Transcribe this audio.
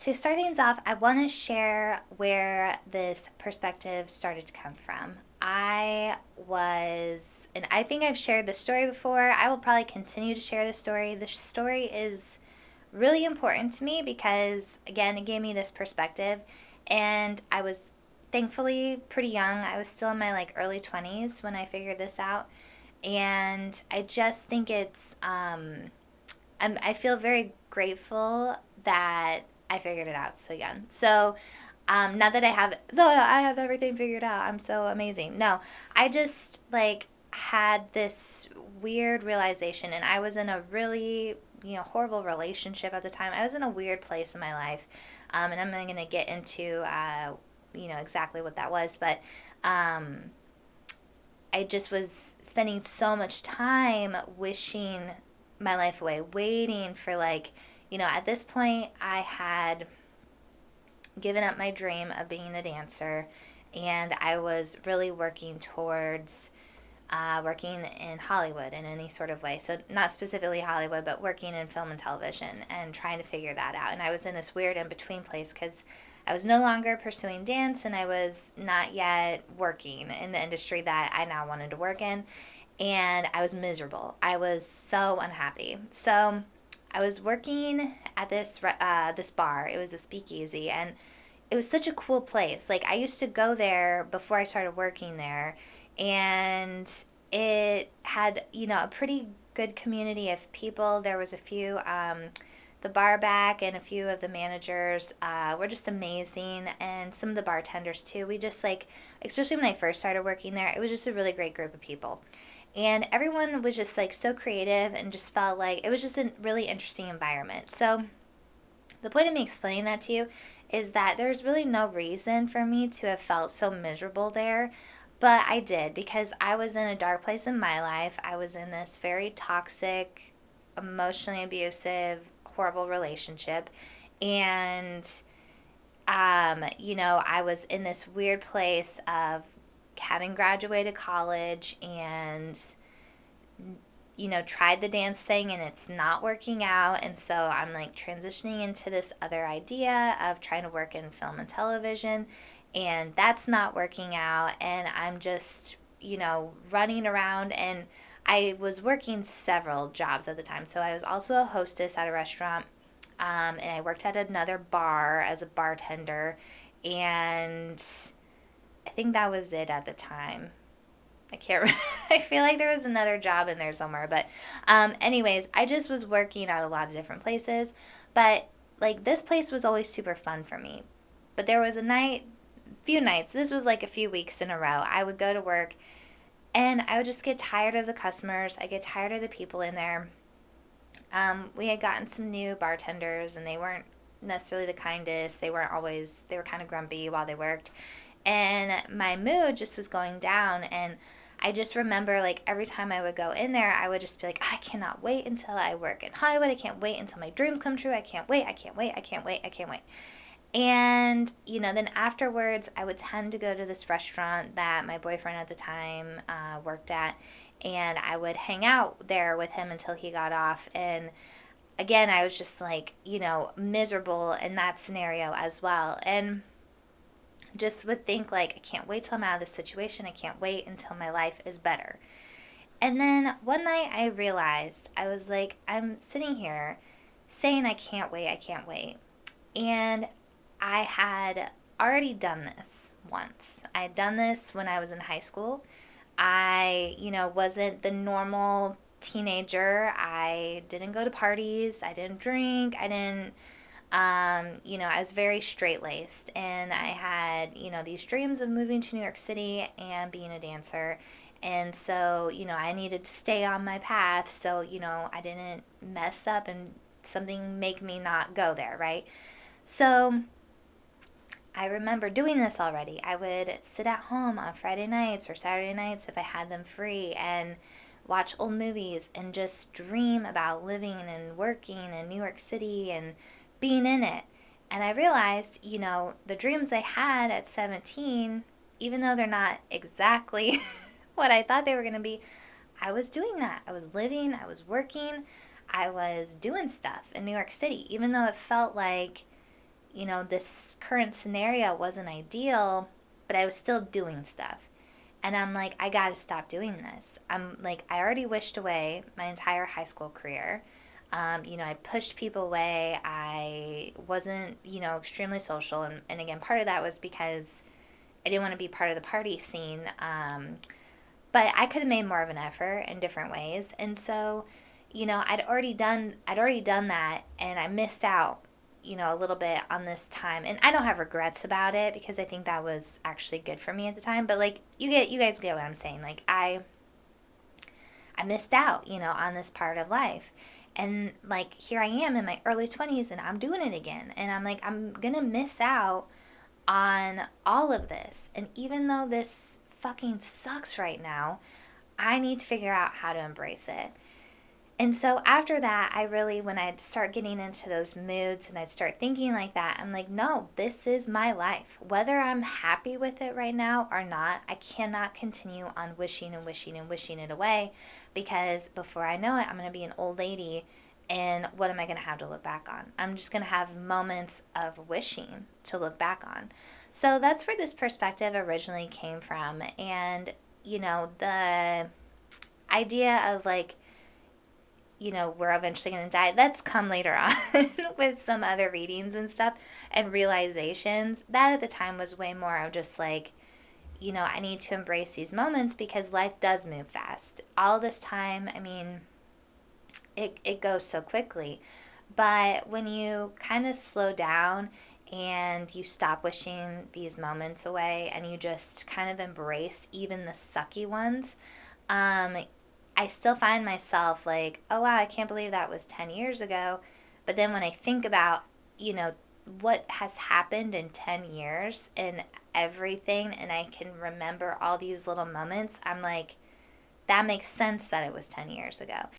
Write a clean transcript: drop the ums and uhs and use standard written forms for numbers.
to start things off, I want to share where this perspective started to come from. And I think I've shared this story before. I will probably continue to share this story. This story is really important to me because, again, it gave me this perspective. And I was thankfully pretty young. I was still in my early 20s when I figured this out. And I just think I feel very grateful that I figured it out so young. So, not that I have everything figured out. I'm so amazing. No, I just had this weird realization, and I was in a really horrible relationship at the time. I was in a weird place in my life, and I'm going to get into exactly what that was, but I just was spending so much time wishing my life away, waiting for at this point I had given up my dream of being a dancer, and I was really working towards working in Hollywood in any sort of way. So not specifically Hollywood, but working in film and television and trying to figure that out. And I was in this weird in-between place because I was no longer pursuing dance and I was not yet working in the industry that I now wanted to work in. And I was miserable. I was so unhappy. So I was working at this bar. It was a speakeasy, and it was such a cool place. I used to go there before I started working there, and it had a pretty good community of people. There was a few. The bar back and a few of the managers were just amazing, and some of the bartenders too. We just especially when I first started working there, it was just a really great group of people. And everyone was just so creative and just felt like it was just a really interesting environment. So the point of me explaining that to you is that there's really no reason for me to have felt so miserable there. But I did, because I was in a dark place in my life. I was in this very toxic, emotionally abusive, horrible relationship. And, I was in this weird place of having graduated college and tried the dance thing and it's not working out, and so I'm transitioning into this other idea of trying to work in film and television, and that's not working out, and I'm just running around. And I was working several jobs at the time. So I was also a hostess at a restaurant, and I worked at another bar as a bartender, and I think that was it at the time. I can't remember. I feel like there was another job in there somewhere. But anyways, I just was working at a lot of different places. But this place was always super fun for me. But there was few nights, this was a few weeks in a row, I would go to work and I would just get tired of the customers. I get tired of the people in there. We had gotten some new bartenders and they weren't necessarily the kindest. They were kind of grumpy while they worked. And my mood just was going down, and I just remember every time I would go in there, I would just be I cannot wait until I work in Hollywood. I can't wait until my dreams come true. I can't wait. I can't wait. I can't wait. I can't wait. And, then afterwards, I would tend to go to this restaurant that my boyfriend at the time worked at, and I would hang out there with him until he got off. And again, I was just miserable in that scenario as well. And just would think I can't wait till I'm out of this situation. I can't wait until my life is better. And then one night I realized, I was I'm sitting here saying I can't wait, I can't wait. And I had already done this once. I had done this when I was in high school. I, wasn't the normal teenager. I didn't go to parties. I didn't drink. I didn't I was very straight-laced, and I had, these dreams of moving to New York City and being a dancer. And so, I needed to stay on my path so, I didn't mess up and something make me not go there, right? So I remember doing this already. I would sit at home on Friday nights or Saturday nights if I had them free and watch old movies and just dream about living and working in New York City and being in it. And I realized, the dreams I had at 17, even though they're not exactly what I thought they were going to be, I was doing that. I was living, I was working, I was doing stuff in New York City, even though it felt like, this current scenario wasn't ideal, but I was still doing stuff. And I'm like, I gotta stop doing this. I'm like, I already wished away my entire high school career. I pushed people away. I wasn't, extremely social. And again, part of that was because I didn't want to be part of the party scene. But I could have made more of an effort in different ways. And so, I'd already done that, and I missed out, a little bit on this time. And I don't have regrets about it because I think that was actually good for me at the time. But like you guys get what I'm saying. Like I missed out, on this part of life. And like here I am in my early 20s and I'm doing it again. And I'm like, I'm going to miss out on all of this. And even though this fucking sucks right now, I need to figure out how to embrace it. And so after that, when I'd start getting into those moods and I'd start thinking like that, I'm like, no, this is my life. Whether I'm happy with it right now or not, I cannot continue on wishing and wishing and wishing it away, because before I know it, I'm going to be an old lady. And what am I going to have to look back on? I'm just going to have moments of wishing to look back on. So that's where this perspective originally came from. And, the idea of like, we're eventually going to die. That's come later on with some other readings and stuff and realizations. That at the time was way more of just like, I need to embrace these moments because life does move fast. All this time, I mean, it goes so quickly. But when you kind of slow down and you stop wishing these moments away and you just kind of embrace even the sucky ones, I still find myself like, oh wow, I can't believe that was 10 years ago. But then when I think about, what has happened in 10 years and everything, and I can remember all these little moments, I'm like, that makes sense that it was 10 years ago.